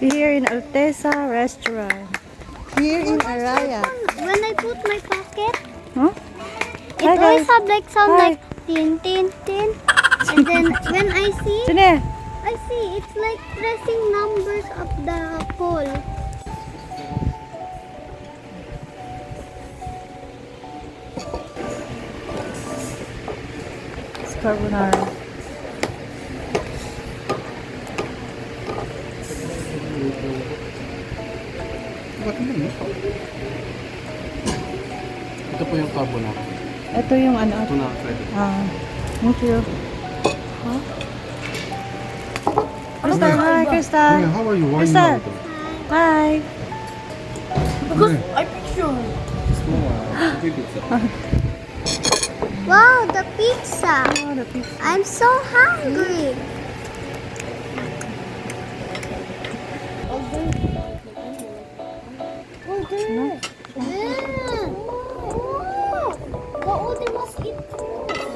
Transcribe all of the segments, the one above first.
Here in Alteza restaurant. Here in Arayat. When I put my pocket, Huh? it Hi, always guys. have like sound Hi. like tin tin tin. And then when I see, Sine? it's like pressing numbers of the pole. It's carbonara. Ito po yung carbonara. Ito yung ano. Ito na, Fred. Thank you. Huh? Crystal, hi, Crystal. Yeah, how are you? Why are you Crystal. not? Hi. Because I picture. Small, pizza. Wow, the pizza! Oh, the pizza. I'm so hungry. No? Oh, they must eat first.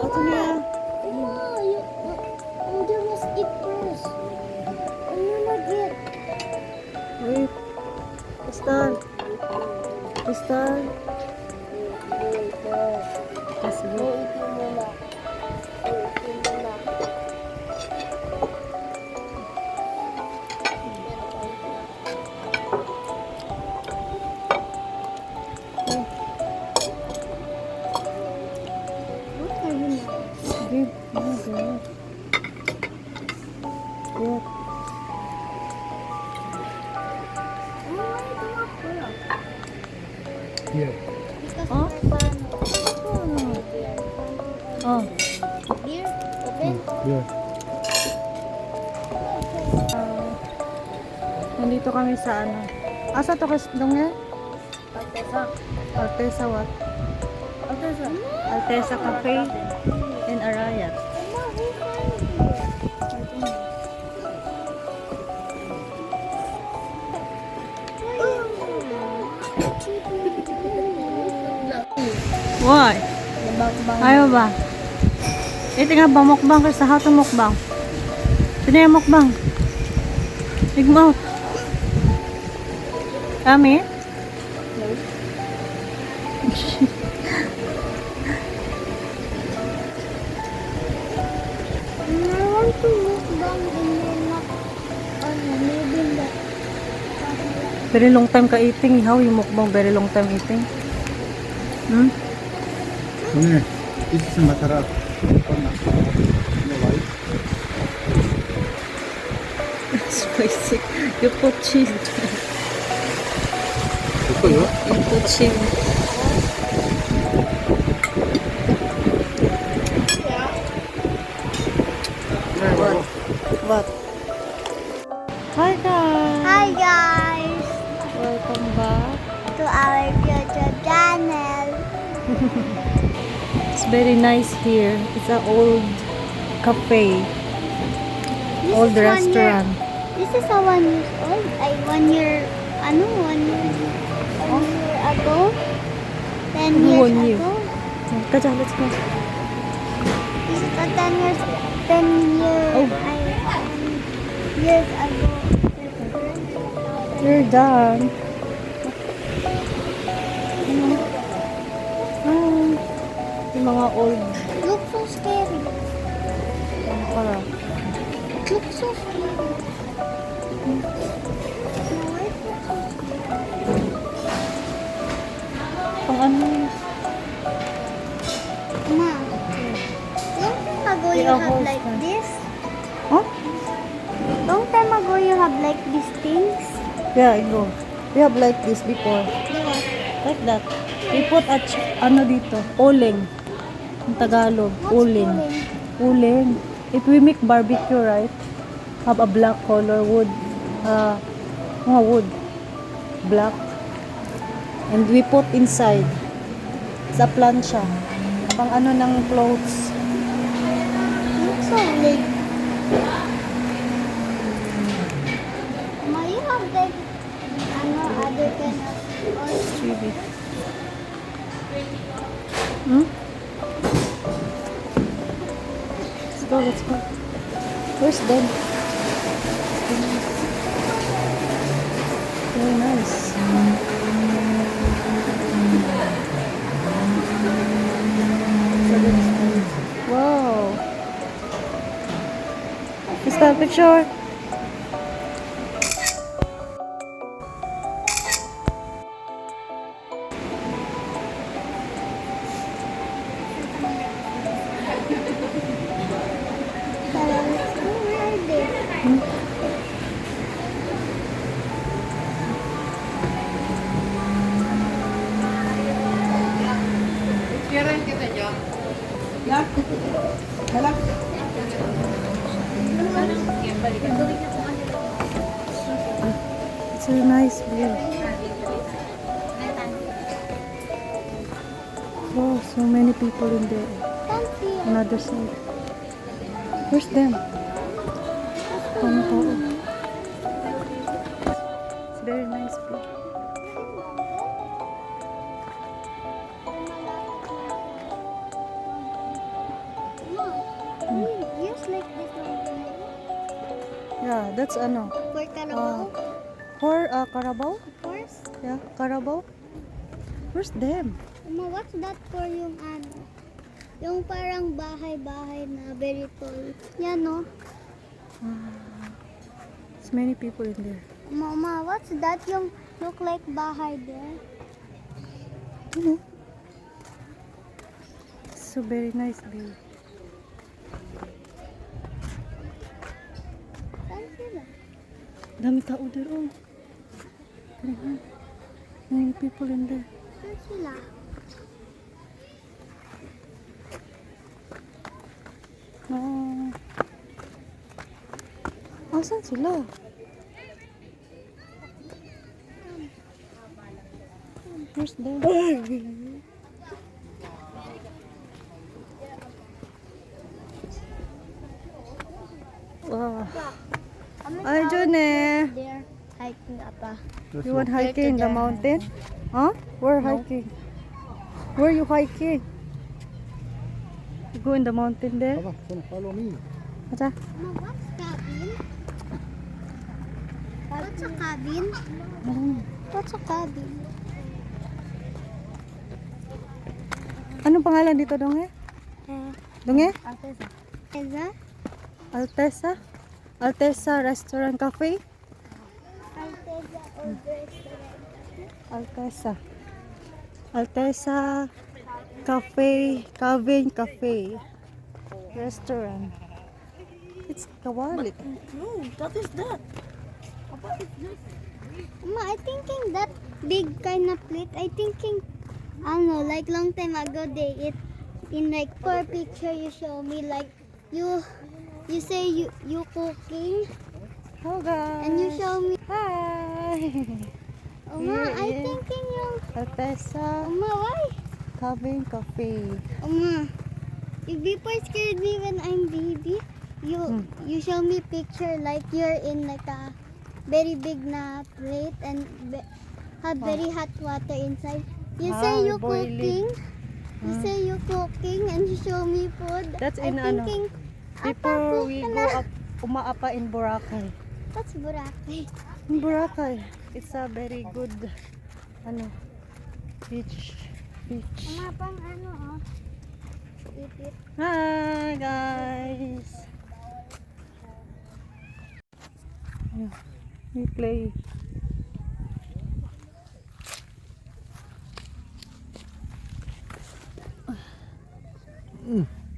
Ito niya. They must eat first. Get. Wait. Crystal. Crystal. Kasi Give. Oh, good. Good. Yeah. Oh? Oh. Beer, open. Yeah. Nandito kami sa ano. Asa to kasdong eh? Alteza what? Alteza Cafe in Arayat. Why? Ayaw ba? Ito nga ba mukbang kasi sa hatong mukbang? Sino yung mukbang? Big mouth. Kami? I want to move down and then not maybe that. Very long time ka eating. How you mukbang? Very long time eating. Hmm? Come here. This is masarap. Spicy. You put cheese. Ito yun? You put cheese. What? What? Hi guys. Hi guys, Welcome back. to our YouTube channel. It's very nice here. It's an old cafe. This Old is 1 year. restaurant. This is a 1 year old. 1 year. 1 year ago. 10 Ano, years 1 year? ago. Kaja, let's go. This is a 10 years. 10 years. Oh. Years ago. You're done. Yung mga old. Look so scary. Ano para? Look so scary. No, why is it so scary? Pang ano? Ma, long time ago you Yeah, have whole like time. this. Huh? Long time ago you have like these things. Yeah, I know. We have like this before. Like that. We put a ano dito? Uling. Ang Tagalog. What's Uling. Uling. If we make barbecue, right? Have a black color wood. Mga wood. Black. And we put inside. Sa plancha. Pang ano ng clothes. Looks so big. Ma, you have like other kind of Chibi. Hmm? go, let's go. Where's them? Very nice. Wow. Is that a picture? Where are they? It's a nice view. Oh, so many people in there. Thank you. Another side. Where's them? Ano to? It's very nice view. Just like this one. Yeah, that's ano. For Carabao, For Carabao? of course. Yeah, Carabao. Where's them? Mama, what's that for yung ano? Yung parang bahay-bahay na very tall. Yan, no? There's many people in there. Mama, what's that yung look like bahay there? Ano? So very nice view. Saan sila? Dami tao there, oh. Many people in there. Saan sila? Oh. Asan sila? Where's them? Wow. Ay, June. They're hiking up You want hiking the mountain? Huh? Where hiking? Where you hiking? You go in the mountain there? Papa, come follow me. Acha? Mama, what's cabin? What's a cabin? What's a cabin? Anong pangalan dito, Donge? Donge? Eza? Altesa? Altesa Restaurant Cafe? Alteza Old Restaurant. Altesa. Altesa Cafe. Cavern Cafe. Restaurant. It's Kawalit. No, that is that. Mama, I thinking that big kind of plate. I thinking, I don't know, like long time ago they eat in like per picture you show me like you say you cooking Hello guys. and you show me. Hi. Mama, I Yeah. thinking yung. Altesa Mama, why? Cavern Cafe. Mama, you before scared me when I'm baby. You show me picture like you're in like a very big na plate and have very hot water inside. You say you boiling. cooking. You say you cooking and you show me food. That's I'm in ano, thinking, Before cook we ka go na. up, umaapa in Boracay. That's Boracay. In Boracay, it's a very good, ano, beach. Mama, pang ano oh. Eat it. Hi guys. Yeah, we play.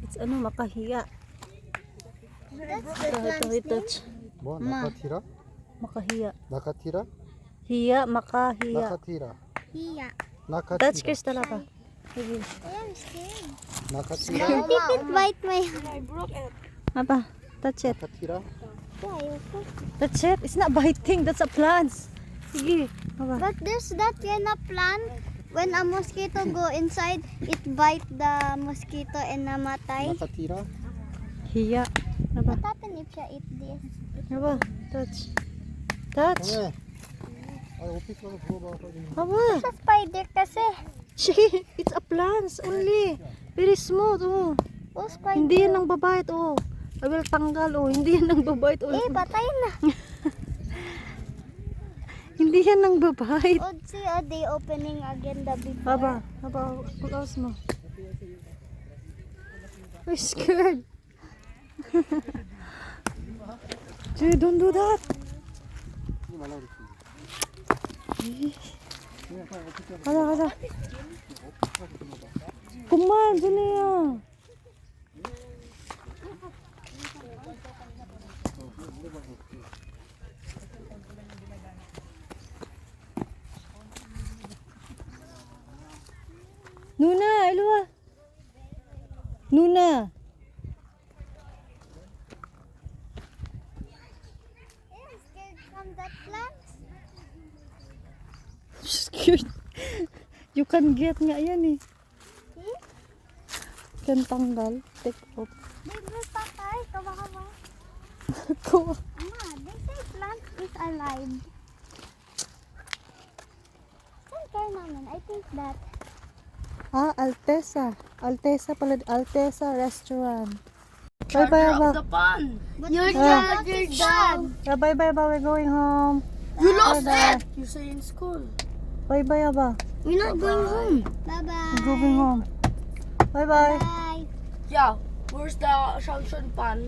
It's ano, makahiya. That's the Ito, plant's name. touch. What? Ma. Nakatira? Makahiya. Nakatira? Hiya, makahiya. Nakatira. Hiya. Nakatira. Touch Crystal pa. Sige. I am scared. Nakatira. If it bite my I broke it. Apa? Touch it. Nakatira. ayoko. Touch it. It's not biting. That's a plant. Sige. Apa? But there's that kind of plant when a mosquito go inside, it bite the mosquito and namatay. Nakatira. Hiya. Apa? What happen if siya eat this? Apa? Touch. Touch. Come here. Ay, upit lang ang buba ako din. Apa? Sa spider kasi. It's a plant only. Very smooth. Oh. Oh, spider. Hindi yan ang babait. Oh. I will tanggal. Oh, hindi yan nang babait. Oh, patay na. hindi yan nang babait. Odd see, they opening again the before. Haba, close mo. I'm scared. Jay, don't do that. Kaza. Kumain, dyan na yan. Nuna, Elwa. Nuna. I'm scared from that plant. Scared. You can get nga yan eh. See? Can tanggal. Take off. They will patay. Kawawa. Ko. Ama, they say plant is alive. Saan kayo namin? I think that. Altesa. Altesa pala. Altesa restaurant. Charger Bye. of the pond. Your Ah. charger down. Bye. We're going home. You lost Bye-bye. it. You say in school. Bye, Aba. We're not going home. Bye-bye. We're going home. Bye. Bye. Yeah. Where's the Shangshan pond?